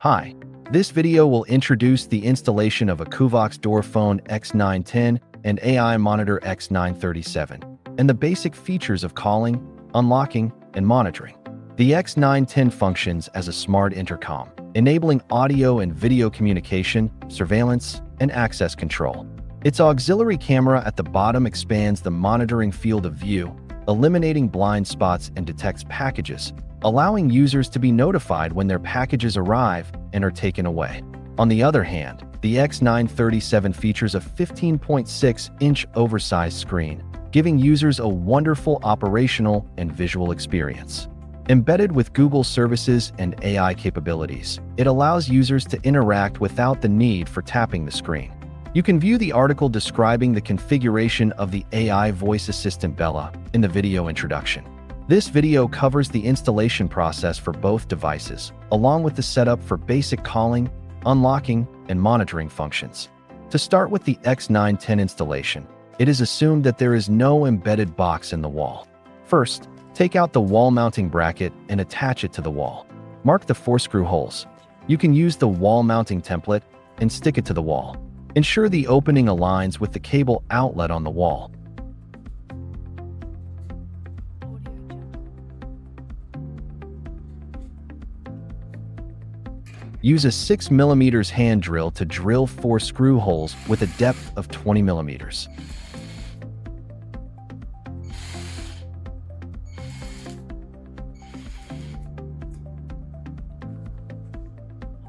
Hi, this video will introduce the installation of Akuvox door phone X910 and AI monitor X937, and the basic features of calling, unlocking, and monitoring. The X910 functions as a smart intercom, enabling audio and video communication, surveillance, and access control. Its auxiliary camera at the bottom expands the monitoring field of view, eliminating blind spots, and detects packages, allowing users to be notified when their packages arrive and are taken away. On the other hand, the X937 features a 15.6-inch oversized screen, giving users a wonderful operational and visual experience. Embedded with Google services and AI capabilities, it allows users to interact without the need for tapping the screen. You can view the article describing the configuration of the AI voice assistant Bella in the video introduction. This video covers the installation process for both devices, along with the setup for basic calling, unlocking, and monitoring functions. To start with the X910 installation, it is assumed that there is no embedded box in the wall. First, take out the wall mounting bracket and attach it to the wall. Mark the 4 screw holes. You can use the wall mounting template and stick it to the wall. Ensure the opening aligns with the cable outlet on the wall. Use a 6 mm hand drill to drill 4 screw holes with a depth of 20 mm.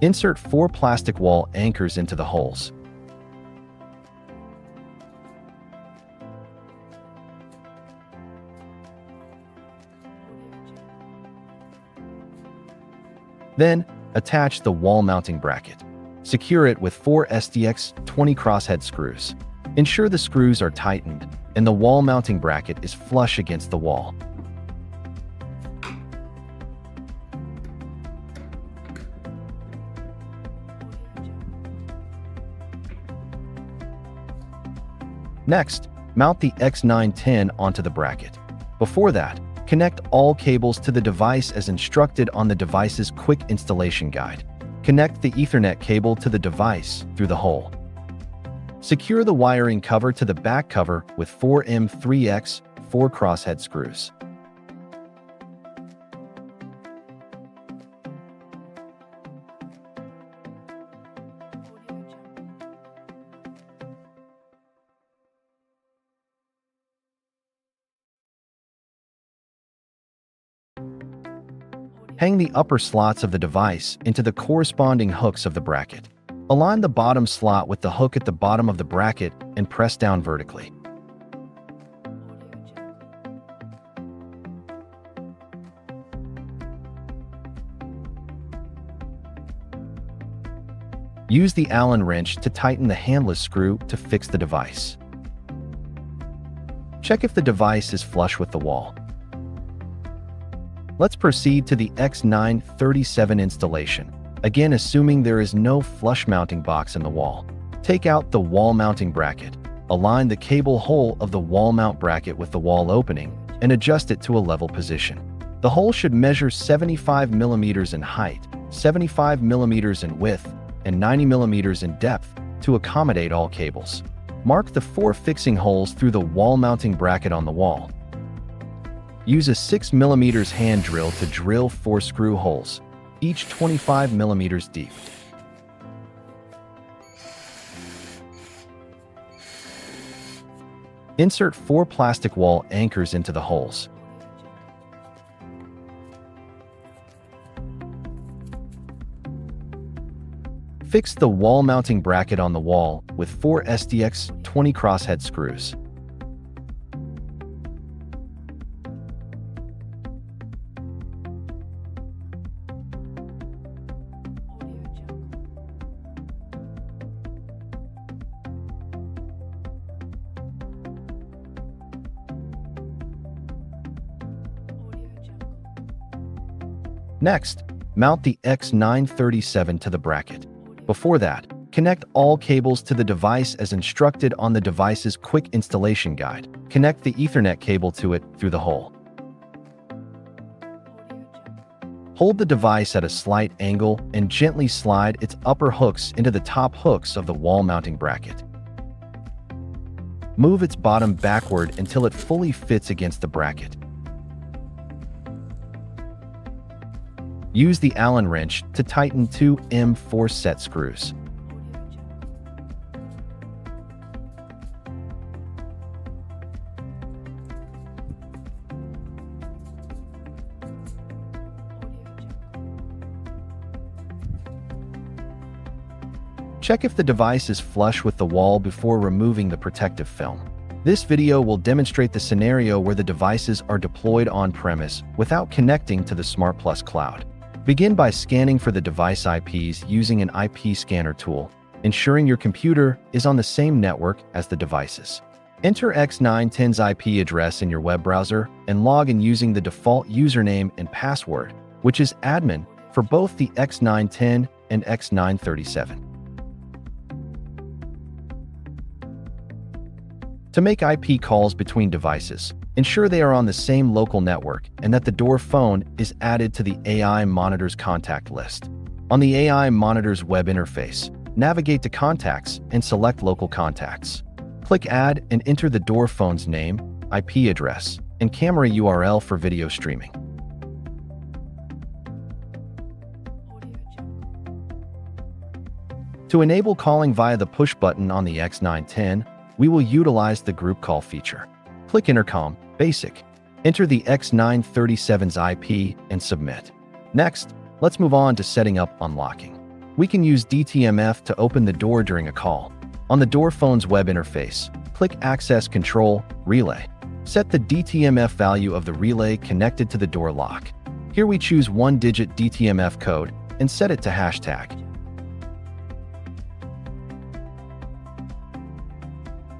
Insert 4 plastic wall anchors into the holes. Then, attach the wall mounting bracket. Secure it with 4 SDX 20 crosshead screws. Ensure the screws are tightened and the wall mounting bracket is flush against the wall. Next, mount the X910 onto the bracket. Before that, connect all cables to the device as instructed on the device's quick installation guide. Connect the Ethernet cable to the device through the hole. Secure the wiring cover to the back cover with 4 M3X 4 crosshead screws. Hang the upper slots of the device into the corresponding hooks of the bracket. Align the bottom slot with the hook at the bottom of the bracket and press down vertically. Use the Allen wrench to tighten the handless screw to fix the device. Check if the device is flush with the wall. Let's proceed to the X937 installation, again assuming there is no flush mounting box in the wall. Take out the wall mounting bracket, align the cable hole of the wall mount bracket with the wall opening, and adjust it to a level position. The hole should measure 75 mm in height, 75 mm in width, and 90 mm in depth to accommodate all cables. Mark the 4 fixing holes through the wall mounting bracket on the wall. Use a 6 mm hand drill to drill 4 screw holes, each 25 mm deep. Insert 4 plastic wall anchors into the holes. Fix the wall mounting bracket on the wall with 4 SDX 20 crosshead screws. Next, mount the X937 to the bracket. Before that, connect all cables to the device as instructed on the device's quick installation guide. Connect the Ethernet cable to it through the hole. Hold the device at a slight angle and gently slide its upper hooks into the top hooks of the wall mounting bracket. Move its bottom backward until it fully fits against the bracket. Use the Allen wrench to tighten 2 M4 set screws. Check if the device is flush with the wall before removing the protective film. This video will demonstrate the scenario where the devices are deployed on-premise without connecting to the Smart Plus cloud. Begin by scanning for the device IPs using an IP scanner tool, ensuring your computer is on the same network as the devices. Enter X910's IP address in your web browser and log in using the default username and password, which is admin for both the X910 and X937. To make IP calls between devices, ensure they are on the same local network and that the door phone is added to the AI Monitor's contact list. On the AI Monitor's web interface, navigate to Contacts and select Local Contacts. Click Add and enter the door phone's name, IP address, and camera URL for video streaming. To enable calling via the push button on the X910, we will utilize the group call feature. Click Intercom, Basic. Enter the X937's IP and submit. Next, let's move on to setting up unlocking. We can use DTMF to open the door during a call. On the door phone's web interface, click Access Control, Relay. Set the DTMF value of the relay connected to the door lock. Here we choose 1-digit DTMF code and set it to hashtag.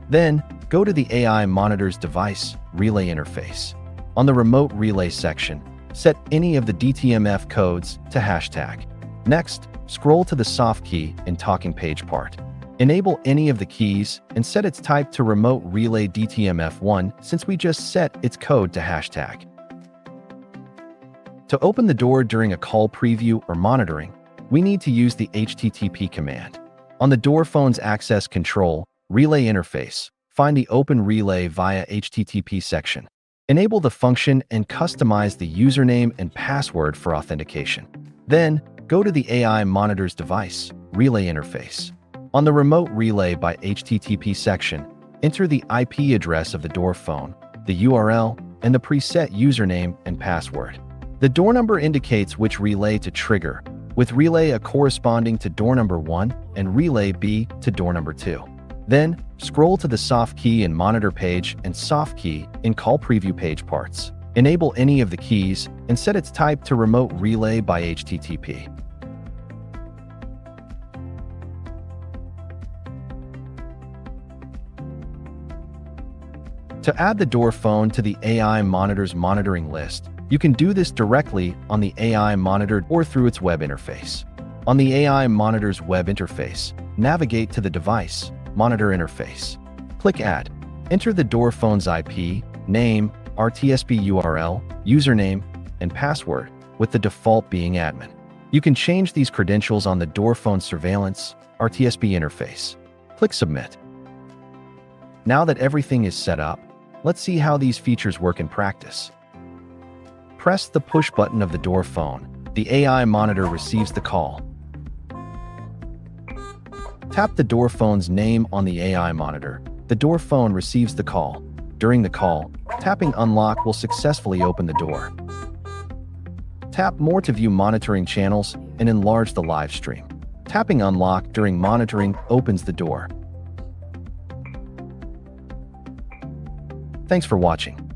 Then, go to the AI Monitor's device relay interface. On the remote relay section, set any of the DTMF codes to hashtag. Next, scroll to the soft key and talking page part. Enable any of the keys and set its type to remote relay DTMF1 since we just set its code to hashtag. To open the door during a call preview or monitoring, we need to use the HTTP command. On the door phone's access control relay interface, find the Open Relay via HTTP section. Enable the function and customize the username and password for authentication. Then, go to the AI Monitor's device relay interface. On the Remote Relay by HTTP section, enter the IP address of the door phone, the URL, and the preset username and password. The door number indicates which relay to trigger, with relay A corresponding to door number 1 and relay B to door number 2. Then, scroll to the soft key in monitor page and soft key in call preview page parts. Enable any of the keys and set its type to remote relay by HTTP. To add the door phone to the AI Monitor's monitoring list, you can do this directly on the AI Monitor or through its web interface. On the AI Monitor's web interface, navigate to the device Monitor interface. Click Add. Enter the door phone's IP, name, RTSP URL, username, and password, with the default being admin. You can change these credentials on the door phone surveillance RTSP interface. Click Submit. Now that everything is set up, let's see how these features work in practice. Press the push button of the door phone. The AI Monitor receives the call. Tap the door phone's name on the AI Monitor. The door phone receives the call. During the call, tapping Unlock will successfully open the door. Tap More to view monitoring channels and enlarge the live stream. Tapping Unlock during monitoring opens the door. Thanks for watching.